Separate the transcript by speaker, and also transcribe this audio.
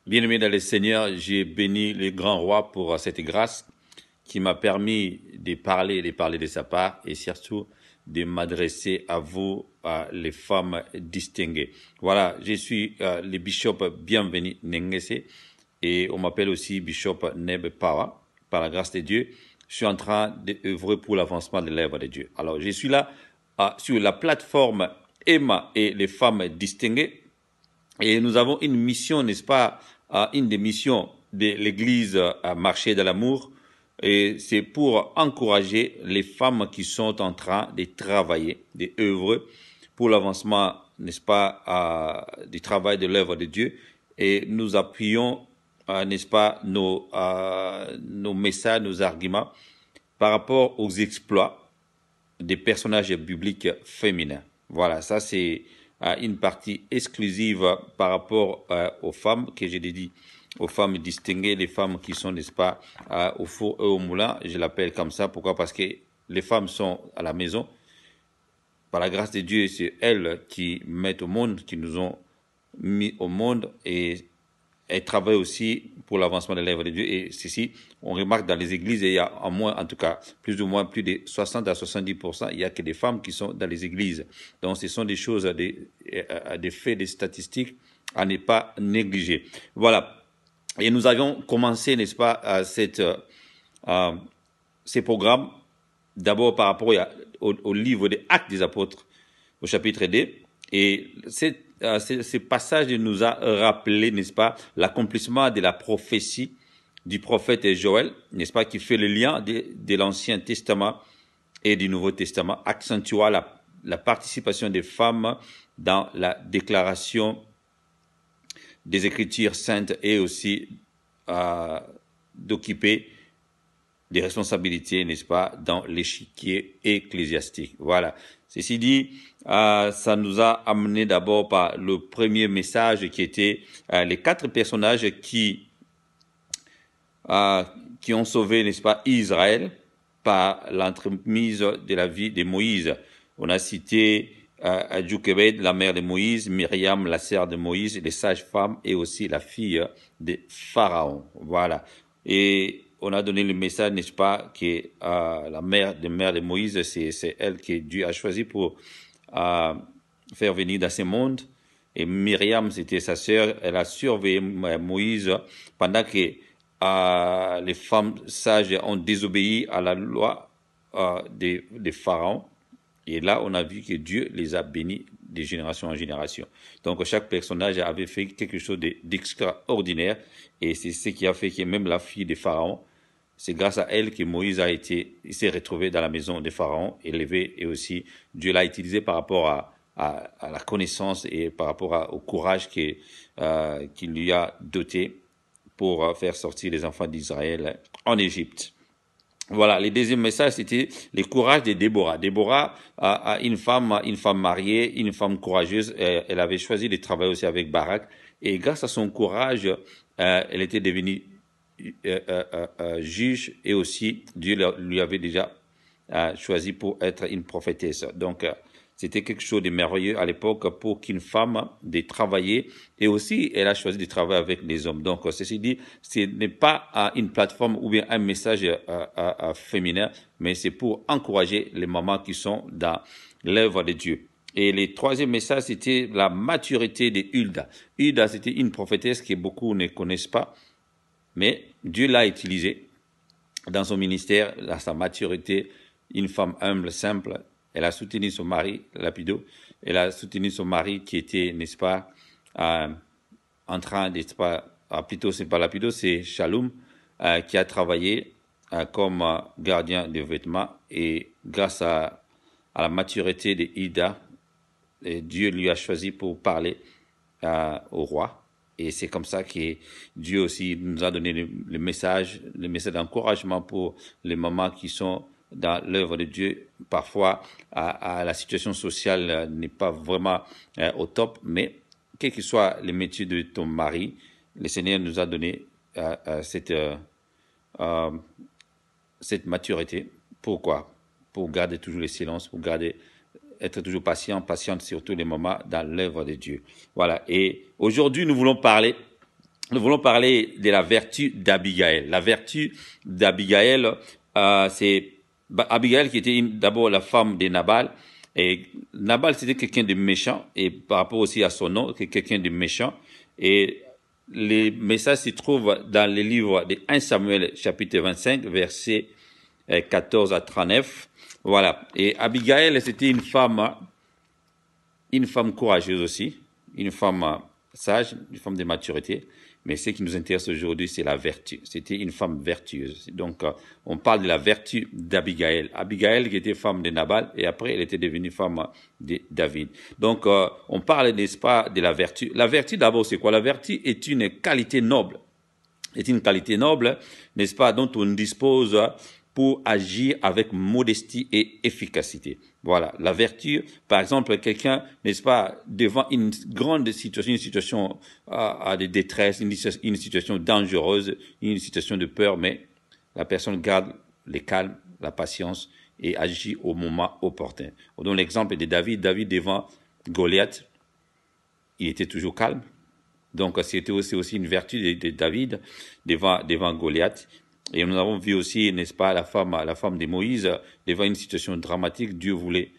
Speaker 1: Bien-aimé dans le Seigneur, j'ai béni le grand roi pour cette grâce qui m'a permis de parler de sa part et surtout de m'adresser à vous, les femmes distinguées. Voilà, je suis le bishop Bienvenu Nengese et on m'appelle aussi bishop Neb Pawa. Par la grâce de Dieu, je suis en train d'œuvrer pour l'avancement de l'œuvre de Dieu. Alors, je suis là sur la plateforme Emma et les femmes distinguées. Et nous avons une mission, n'est-ce pas, une des missions de l'Église à marcher dans l'amour. Et c'est pour encourager les femmes qui sont en train de travailler, d'œuvrer pour l'avancement, n'est-ce pas, du travail de l'œuvre de Dieu. Et nous appuyons, n'est-ce pas, nos messages, nos arguments par rapport aux exploits des personnages bibliques féminins. Voilà, ça c'est une partie exclusive par rapport aux femmes que j'ai dit, aux femmes distinguées, les femmes qui sont, n'est-ce pas, au four et au moulin. Je l'appelle comme ça. Pourquoi? Parce que les femmes sont à la maison. Par la grâce de Dieu, c'est elles qui mettent au monde, qui nous ont mis au monde et elles travaillent aussi pour l'avancement de l'œuvre de Dieu. Et ceci, on remarque dans les églises, il y a en moins, en tout cas, plus ou moins, plus de 60 à 70%, il n'y a que des femmes qui sont dans les églises. Donc, ce sont des choses, des faits, des statistiques à ne pas négliger. Voilà. Et nous avions commencé, n'est-ce pas, ces programmes, d'abord par rapport au livre des Actes des Apôtres, au chapitre 2. Et ce passage nous a rappelé, n'est-ce pas, l'accomplissement de la prophétie du prophète Joël, n'est-ce pas, qui fait le lien de l'Ancien Testament et du Nouveau Testament, accentuant la participation des femmes dans la déclaration des Écritures saintes et aussi d'occuper des responsabilités, n'est-ce pas, dans l'échiquier ecclésiastique. Voilà. Ceci dit, ça nous a amené d'abord par le premier message qui était les 4 personnages qui ont sauvé, n'est-ce pas, Israël par l'entremise de la vie de Moïse. On a cité Jochebed, la mère de Moïse, Myriam, la sœur de Moïse, les sages-femmes et aussi la fille de Pharaon. Voilà. Et on a donné le message, n'est-ce pas, que la mère de Moïse, c'est elle que Dieu a choisi pour faire venir dans ce monde. Et Myriam, c'était sa sœur, elle a surveillé Moïse pendant que les femmes sages ont désobéi à la loi de Pharaon. Et là, on a vu que Dieu les a bénis de génération en génération. Donc, chaque personnage avait fait quelque chose d'extraordinaire. Et c'est ce qui a fait que même la fille de Pharaon, c'est grâce à elle que Moïse s'est retrouvé dans la maison de Pharaon, élevé. Et aussi, Dieu l'a utilisé par rapport à la connaissance et par rapport au courage qu'il lui a doté pour faire sortir les enfants d'Israël en Égypte. Voilà, le deuxième message, c'était le courage de Déborah. Déborah, une femme mariée, une femme courageuse. Elle avait choisi de travailler aussi avec Barak. Et grâce à son courage, elle était devenue juge. Et aussi, Dieu lui avait déjà choisi pour être une prophétesse. Donc, c'était quelque chose de merveilleux à l'époque pour qu'une femme de travailler. Et aussi, elle a choisi de travailler avec les hommes. Donc, ceci dit, ce n'est pas une plateforme ou bien un message féminin, mais c'est pour encourager les mamans qui sont dans l'œuvre de Dieu. Et le troisième message, c'était la maturité de Hulda. Hulda, c'était une prophétesse que beaucoup ne connaissent pas, mais Dieu l'a utilisée dans son ministère, dans sa maturité, une femme humble, simple. Elle a soutenu son mari, Lapido. Elle a soutenu son mari qui était, n'est-ce pas, en train, n'est-ce pas, plutôt c'est pas Lapido, c'est Shalom, qui a travaillé comme gardien de vêtements. Et grâce à la maturité de Ida, Dieu lui a choisi pour parler au roi. Et c'est comme ça que Dieu aussi nous a donné le message d'encouragement pour les mamans qui sont dans l'œuvre de Dieu. Parfois, la situation sociale n'est pas vraiment au top, mais quel que soit le métier de ton mari, le Seigneur nous a donné cette maturité. Pourquoi? Pour garder toujours le silence, pour être toujours patiente surtout les moments dans l'œuvre de Dieu. Voilà. Et aujourd'hui, nous voulons parler nous voulons parler de la vertu d'Abigail. La vertu d'Abigail, c'est Abigail qui était d'abord la femme de Nabal. Et Nabal, c'était quelqu'un de méchant. Et par rapport aussi à son nom, quelqu'un de méchant. Et les messages se trouvent dans le livre de 1 Samuel, chapitre 25, versets 14 à 39. Voilà. Et Abigail, c'était une femme courageuse aussi, une femme sage, une femme de maturité. Mais ce qui nous intéresse aujourd'hui, c'est la vertu. C'était une femme vertueuse. Donc, on parle de la vertu d'Abigail. Abigail qui était femme de Nabal et après, elle était devenue femme de David. Donc, on parle, n'est-ce pas, de la vertu. La vertu, d'abord, c'est quoi? La vertu est une qualité noble. Est une qualité noble, n'est-ce pas, dont on dispose pour agir avec modestie et efficacité. Voilà, la vertu, par exemple, quelqu'un, n'est-ce pas, devant une grande situation, une situation de détresse, une situation dangereuse, une situation de peur, mais la personne garde le calme, la patience et agit au moment opportun. On donne l'exemple de David. David devant Goliath, il était toujours calme. Donc, c'était aussi une vertu de David devant Goliath. Et nous avons vu aussi, n'est-ce pas, la femme de Moïse, devant une situation dramatique, Dieu voulait